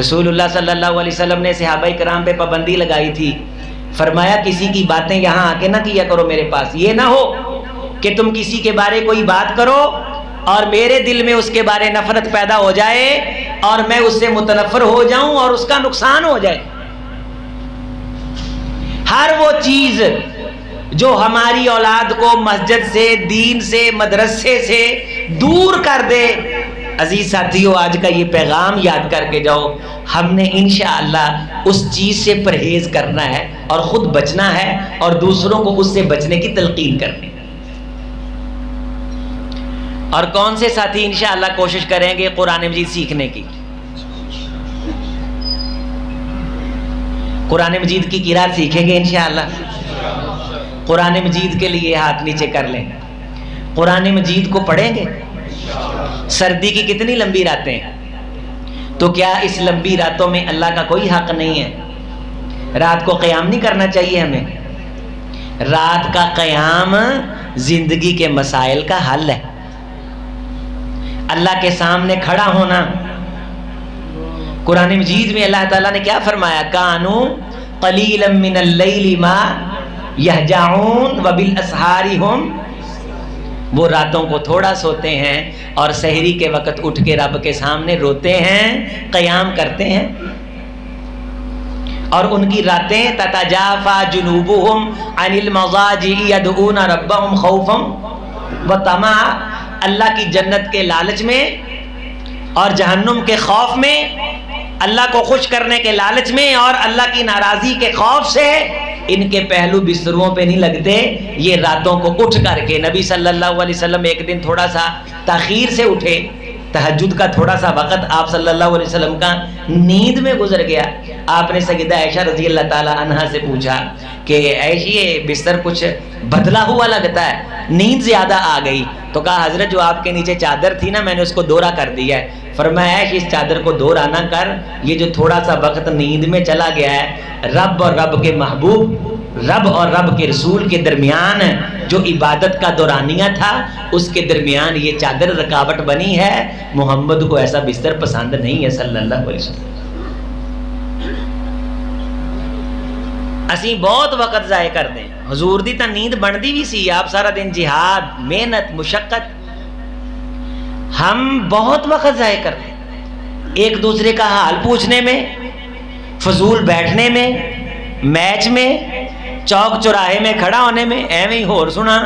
رسول اللہ صلی اللہ علیہ وسلم نے صحابہ کرام پہ پابندی لگائی تھی، فرمایا کسی کی باتیں یہاں آ کے نہ کیا کرو میرے پاس، یہ نہ ہو کہ تم کسی کے بارے کوئی بات کرو اور میرے دل میں اس کے بارے نفرت پیدا ہو جائے اور میں اس سے متنفر ہو جاؤں اور اس کا نقصان ہو جائے۔ ہر وہ چیز جو ہماری اولاد کو مسجد سے، دین سے، مدرسے سے دور کر دے، عزیز ساتھیو آج کا یہ پیغام یاد کر کے جاؤ، ہم نے انشاءاللہ اس چیز سے پرہیز کرنا ہے اور خود بچنا ہے اور دوسروں کو اس سے بچنے کی تلقین کرنی۔ اور کون سے ساتھی انشاءاللہ کوشش کریں گے قرآن مجید سیکھنے کی؟ قرآن مجید کی قرات سیکھیں گے انشاءاللہ؟ قرآن مجید کے لیے ہاتھ نیچے کر لیں، قرآن مجید کو پڑھیں گے؟ سردی کی کتنی لمبی راتیں ہیں، تو کیا اس لمبی راتوں میں اللہ کا کوئی حق نہیں ہے؟ رات کو قیام نہیں کرنا چاہیے ہمیں؟ رات کا قیام زندگی کے مسائل کا حل ہے، اللہ کے سامنے کھڑا ہونا۔ قرآن مجید میں اللہ تعالیٰ نے کیا فرمایا؟ کانو قلیلا من اللیل ما یہجعون وبالاسحار ہم، وہ راتوں کو تھوڑا سوتے ہیں اور سحری کے وقت اٹھ کے رب کے سامنے روتے ہیں، قیام کرتے ہیں، اور ان کی راتیں تتجافا جنوبہم عن المضاجع یدعون ربہم خوفا وطمعا، اللہ کی جنت کے لالچ میں اور جہنم کے خوف میں، اللہ کو خوش کرنے کے لالچ میں اور اللہ کی ناراضی کے خوف سے ان کے پہلو بستروں پہ نہیں لگتے، یہ راتوں کو اٹھ کر کے، نبی صلی اللہ علیہ وسلم ایک دن تھوڑا سا تاخیر سے اٹھے، تہجد کا تھوڑا سا وقت آپ صلی اللہ علیہ وسلم کا نیند میں گزر گیا، آپ نے سیدہ عائشہ رضی اللہ تعالی عنہا سے پوچھا کہ عائشہ یہ بستر کچھ بدلا ہوا لگتا ہے، نیند زیادہ آ گئی، تو کہا حضرت جو آپ کے نیچے چادر تھی نا میں نے اس کو دورہ کر دیا ہے، فرمایا اس چادر کو دو رانہ کر، یہ جو تھوڑا سا وقت نیند میں چلا گیا ہے، رب اور رب کے محبوب، رب اور رب کے رسول کے درمیان جو عبادت کا دورانیہ تھا، اس کے درمیان یہ چادر رکاوٹ بنی ہے۔ محمد کو ایسا بستر پسند نہیں ہے صلی اللہ علیہ وسلم۔ اسی بہت وقت ضائع کرتے ہیں۔ حضور دی تا نیند بندی بھی سی، آپ سارا دن جہاد، محنت، مشقت، ہم بہت وقت ضائع کرتے ہیں ایک دوسرے کا حال پوچھنے میں، فضول بیٹھنے میں، میچ میں، چوک چوراہے میں کھڑا ہونے میں، ایویں ہی ہور سنا،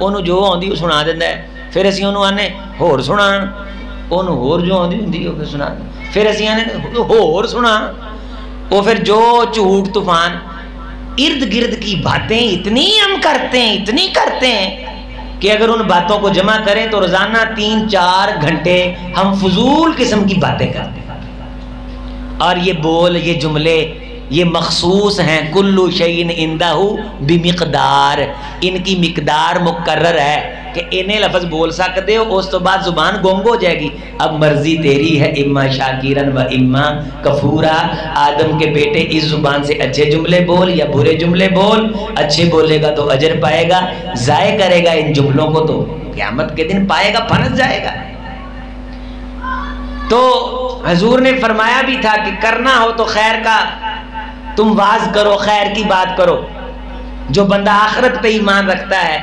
انہوں جو آندی وہ سنا دینا ہے، پھر اسی انہوں آنے ہور سنا، انہوں ہور جو آندی ہوندی وہ سنا، پھر اسی آنے ہور سنا، وہ پھر جو جھوٹ طوفان، ارد گرد کی باتیں اتنی ہم کرتے ہیں، اتنی کرتے ہیں کہ اگر ان باتوں کو جمع کریں تو روزانہ 3-4 گھنٹے ہم فضول قسم کی باتیں کرتے ہیں۔ اور یہ بول، یہ جملے، یہ مخصوص ہیں، کلو شیء عندہ بمقدار، ان کی مقدار مقرر ہے کہ انہیں لفظ بول سکتے ہو، اس تو بعد زبان گونگ ہو جائے گی۔ اب مرضی تیری ہے، اما شاکرن و اما کفورا، آدم کے بیٹے اس زبان سے اچھے جملے بول یا برے جملے بول، اچھے بولے گا تو اجر پائے گا، ضائع کرے گا ان جملوں کو تو قیامت کے دن پائے گا، پھنس جائے گا۔ تو حضور نے فرمایا بھی تھا کہ کرنا ہو تو خیر کا تم واز کرو، خیر کی بات کرو۔ جو بندہ آخرت پہ ایمان رکھتا ہے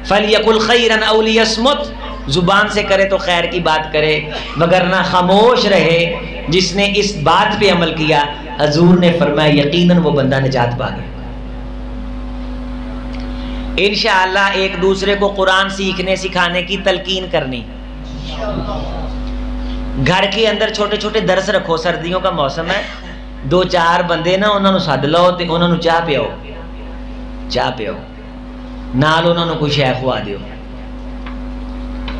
فَلْيَقُلْ خَيْرًا أَوْ لِيَصْمُتْ، زبان سے کرے تو خیر کی بات کرے، وگرنہ خاموش رہے۔ جس نے اس بات پہ عمل کیا، حضور نے فرمایا یقیناً وہ بندہ نجات پا گیا۔ انشاءاللہ ایک دوسرے کو قرآن سیکھنے سکھانے کی تلقین کرنی، گھر کے اندر چھوٹے چھوٹے درس رکھو، سردیوں کا موسم ہے، 2-4 بندے نا انہوں نے سد لو تے انہوں نے چاہ پیو، چاہ پیو نال انہوں نے کوئی شے کھوا دیو،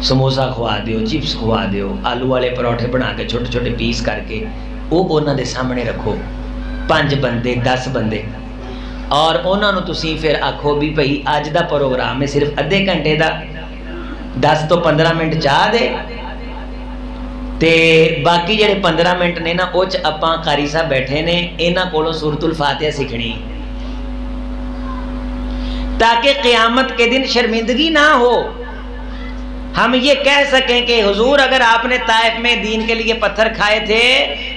سموسا کھوا دیو، چپس کھوا دیو، آلو والے پروٹھے بنا کے چھوٹے چھوٹے پیس کر کے وہ انہوں دے سامنے رکھو، 5 بندے 10 بندے، اور انہوں نے تسی پھر آکھو بھی بھئی اج دا پروگرام ہے صرف ادھے گھنٹے دا، 10 تو 15 منٹ چاہ دے تے باقی جڑے 15 منٹ نے نا اوچ اپاں قاری صاحب بیٹھے نے، انہاں کولوں سورۃ الفاتحہ سیکھنی، تاکہ قیامت کے دن شرمندگی نہ ہو۔ ہم یہ کہہ سکیں کہ حضور اگر آپ نے طائف میں دین کے لیے پتھر کھائے تھے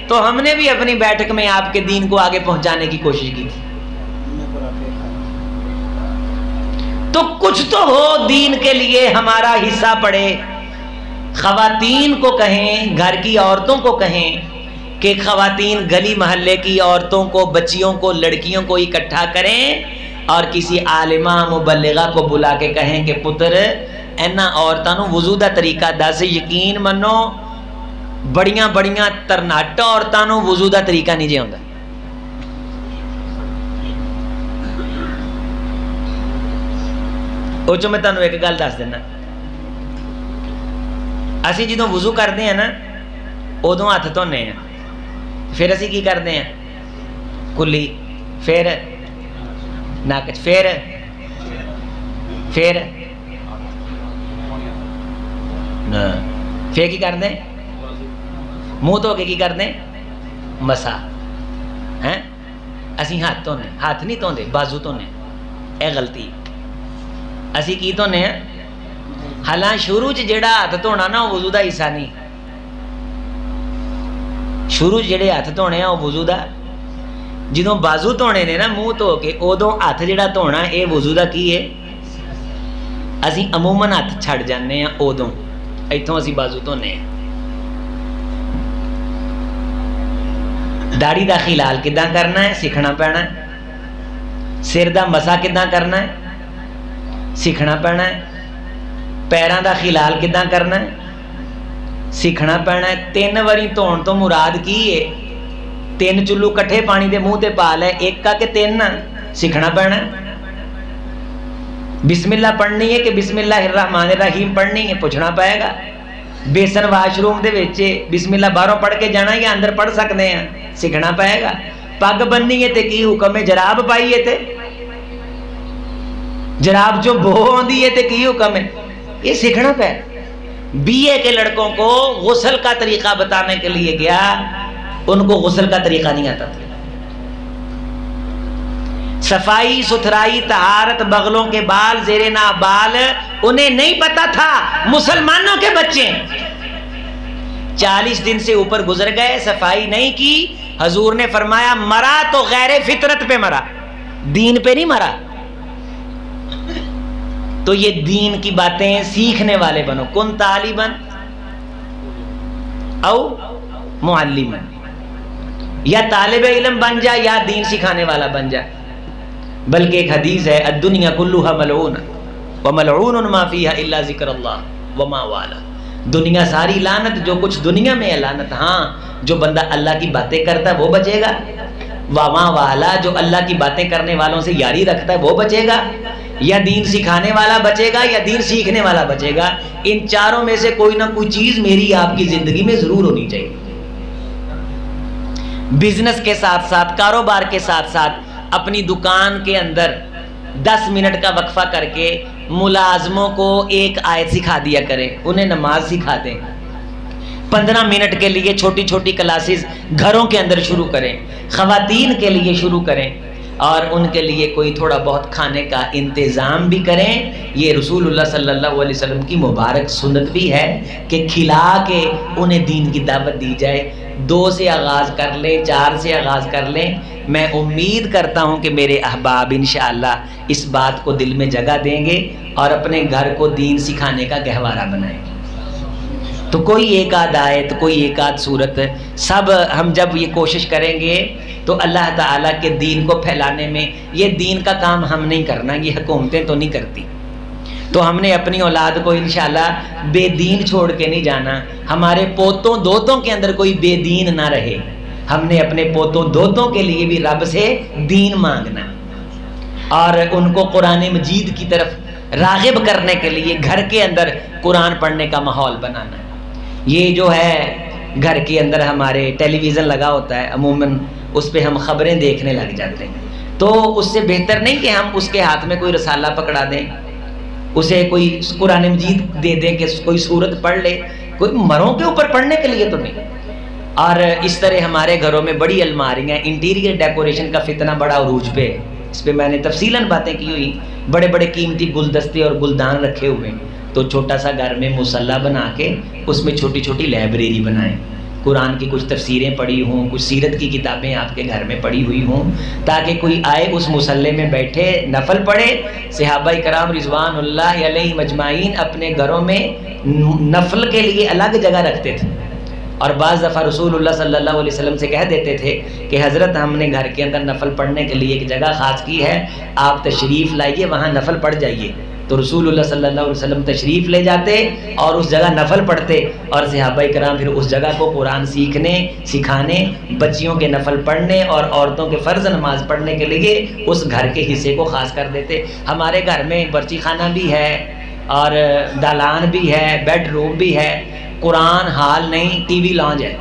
تو ہم نے بھی اپنی بیٹھک میں آپ کے دین کو آگے پہنچانے کی کوشش کی تھی، تو کچھ تو ہو دین کے لیے ہمارا حصہ پڑے۔ خواتین کو کہیں، گھر کی عورتوں کو کہیں کہ خواتین گلی محلے کی عورتوں کو، بچیوں کو، لڑکیوں کو اکٹھا کریں اور کسی عالمہ مبلغہ کو بلا کے کہیں کہ پتر اینا عورتاں نوں وضو دا طریقہ دس، یقین منو بڑیاں بڑیاں ترناٹا عورتاں نوں وضو دا طریقہ نہیں جے ہوندا۔ او جو میں تانوں ایک گل دس دینا، اسی جدوں وضو کرتے ہیں نا ادوں ہاتھ دھونے ہیں، پھر اسی کی کرتے ہیں کلی، پھر نک، پھر کی کرتے ہیں منہ دھو کے کی کرتے ہیں مسا ہیں، اسی ہاتھ دھونے، ہاتھ نہیں دھوندے بازو دھونے، اے غلطی، اسی کی دھونے ہیں، حالان شروع جڑا ہاتھ دھونا نا وہ وضو دا حصہ نہیں، شروع جڑے ہاتھ دھونے ہیں وہ وضو دا، جدوں بازو دھونے نے نا منہ دھو کے ادوں ہاتھ جڑا دھونا اے وضو دا کی ہے، اسی عموماً ہاتھ چھڑ جانے ہیں ادوں، ایتھوں اسی بازو دھونے ہیں۔ داڑھی دا خلال کداں کرنا ہے سیکھنا پینا ہے، سر دا مسا کداں کرنا ہے سیکھنا پینا ہے، پیراں دا خلال کداں کرنا ہے سیکھنا پینا ہے۔ 3 واری دھون تو مراد کی ہے، 3 چلو کٹھے پانی دے منہ تے پا لے، ایک کا کہ 3 سیکھنا پینا ہے۔ بسم اللہ پڑھنی ہے کہ بسم اللہ الرحمن الرحیم پڑھنی ہے پوچھنا پائے گا۔ بیسن واش روم دے وچ بسم اللہ باہروں پڑھ کے جانا یا اندر پڑھ سکتے ہیں سیکھنا پائے گا۔ پگ بننی ہے تے کی حکم ہے، جراب پائی ہے تے جراب جو بو آندی ہے تے کی حکم ہے، یہ سیکھنا پائے۔ بی اے کے لڑکوں کو غسل کا طریقہ بتانے کے لیے گیا، ان کو غسل کا طریقہ نہیں آتا تھا۔ صفائی ستھرائی طہارت، بغلوں کے بال زیر نابال انہیں نہیں پتا تھا، مسلمانوں کے بچے 40 دن سے اوپر گزر گئے، صفائی نہیں کی، حضور نے فرمایا مرا تو غیر فطرت پہ مرا، دین پہ نہیں مرا۔ تو یہ دین کی باتیں سیکھنے والے بنو، کن طالباً او معلماً، یا طالب علم بن جا یا دین سکھانے والا بن جا۔ بلکہ ایک حدیث ہے الدنیا کلھا ملعون وملعون ما فیہا الا ذکر اللہ وما والا، دنیا ساری لعنت، جو کچھ دنیا میں ہے لعنت، ہاں جو بندہ اللہ کی باتیں کرتا ہے وہ بچے گا، وما والا جو اللہ کی باتیں کرنے والوں سے یاری رکھتا ہے وہ بچے گا، یا دین سکھانے والا بچے گا یا دین سیکھنے والا بچے گا۔ ان چاروں میں سے کوئی نہ کوئی چیز میری آپ کی زندگی میں ضرور ہونی چاہیے۔ بزنس کے ساتھ ساتھ، کاروبار کے ساتھ ساتھ اپنی دکان کے اندر 10 منٹ کا وقفہ کر کے ملازموں کو ایک آیت سکھا دیا کریں، انہیں نماز سکھا دیں۔ 15 منٹ کے لیے چھوٹی چھوٹی کلاسز گھروں کے اندر شروع کریں، خواتین کے لیے شروع کریں، اور ان کے لیے کوئی تھوڑا بہت کھانے کا انتظام بھی کریں۔ یہ رسول اللہ صلی اللہ علیہ وسلم کی مبارک سنت بھی ہے کہ کھلا کے انہیں دین کی دعوت دی جائے۔ 2 سے آغاز کر لیں، 4 سے آغاز کر لیں۔ میں امید کرتا ہوں کہ میرے احباب انشاءاللہ اس بات کو دل میں جگہ دیں گے اور اپنے گھر کو دین سکھانے کا گہوارہ بنائیں گے۔ تو کوئی ایک آدھ آیت، کوئی ایک آدھ صورت، سب ہم جب یہ کوشش کریں گے تو اللہ تعالیٰ کے دین کو پھیلانے میں، یہ دین کا کام ہم نہیں کرنا، یہ حکومتیں تو نہیں کرتی، تو ہم نے اپنی اولاد کو انشاءاللہ بے دین چھوڑ کے نہیں جانا۔ ہمارے پوتوں دوتوں کے اندر کوئی بے دین نہ رہے، ہم نے اپنے پوتوں دوتوں کے لیے بھی رب سے دین مانگنا اور ان کو قرآن مجید کی طرف راغب کرنے کے لیے گھر کے اندر قرآن پڑھنے کا ماحول بنانا۔ یہ جو ہے گھر کے اندر ہمارے ٹیلی ویژن لگا ہوتا ہے، عموماً اس پہ ہم خبریں دیکھنے لگ جاتے ہیں، تو اس سے بہتر نہیں کہ ہم اس کے ہاتھ میں کوئی رسالہ پکڑا دیں، اسے کوئی قرآن مجید دے دیں کہ کوئی سورت پڑھ لے، کوئی مروں کے اوپر پڑھنے کے لیے تو نہیں۔ اور اس طرح ہمارے گھروں میں بڑی الماریاں، انٹیریئر ڈیکوریشن کا فتنہ بڑا عروج پہ ہے، اس پہ میں نے تفصیلاً باتیں کی ہوئی، بڑے بڑے قیمتی گلدستے اور گلدان رکھے ہوئے ہیں۔ تو چھوٹا سا گھر میں مصلی بنا کے اس میں چھوٹی چھوٹی لائبریری بنائیں، قرآن کی کچھ تفسیریں پڑھی ہوں، کچھ سیرت کی کتابیں آپ کے گھر میں پڑھی ہوئی ہوں، تاکہ کوئی آئے اس مصلی میں بیٹھے نفل پڑھے۔ صحابہ کرام رضوان اللہ علیہم اجمعین اپنے گھروں میں نفل کے لیے الگ جگہ رکھتے تھے، اور بعض دفعہ رسول اللہ صلی اللہ علیہ وسلم سے کہہ دیتے تھے کہ حضرت ہم نے گھر کے اندر نفل پڑھنے کے لیے ایک جگہ خاص کی ہے، آپ تشریف لائیے، وہاں نفل پڑھ جائیے۔ تو رسول اللہ صلی اللہ علیہ وسلم تشریف لے جاتے اور اس جگہ نفل پڑھتے، اور صحابہ کرام پھر اس جگہ کو قرآن سیکھنے، سکھانے، بچیوں کے نفل پڑھنے اور عورتوں کے فرض نماز پڑھنے کے لیے اس گھر کے حصے کو خاص کر دیتے۔ ہمارے گھر میں برچی خانہ بھی ہے اور دالان بھی ہے، بیڈ روم بھی ہے، قرآن ہال نہیں، ٹی وی لانج ہے۔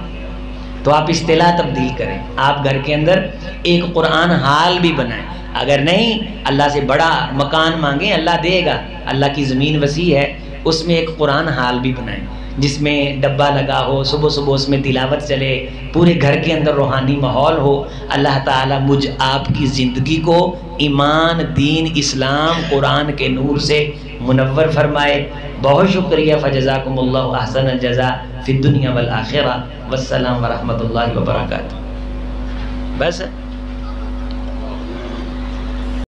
تو آپ اصطلاح تبدیل کریں، آپ گھر کے اندر ایک قرآن ہال بھی بنائیں، اگر نہیں اللہ سے بڑا مکان مانگیں، اللہ دے گا، اللہ کی زمین وسیع ہے، اس میں ایک قرآن ہال بھی بنائیں جس میں ڈبہ لگا ہو، صبح صبح اس میں تلاوت چلے، پورے گھر کے اندر روحانی ماحول ہو۔ اللہ تعالیٰ مجھ آپ کی زندگی کو ایمان، دین، اسلام، قرآن کے نور سے منور فرمائے۔ بہت شکریہ، فجزاکم اللہ احسن الجزاء فی الدنیا والآخرہ، والسلام ورحمۃ اللہ وبرکاتہ۔ بس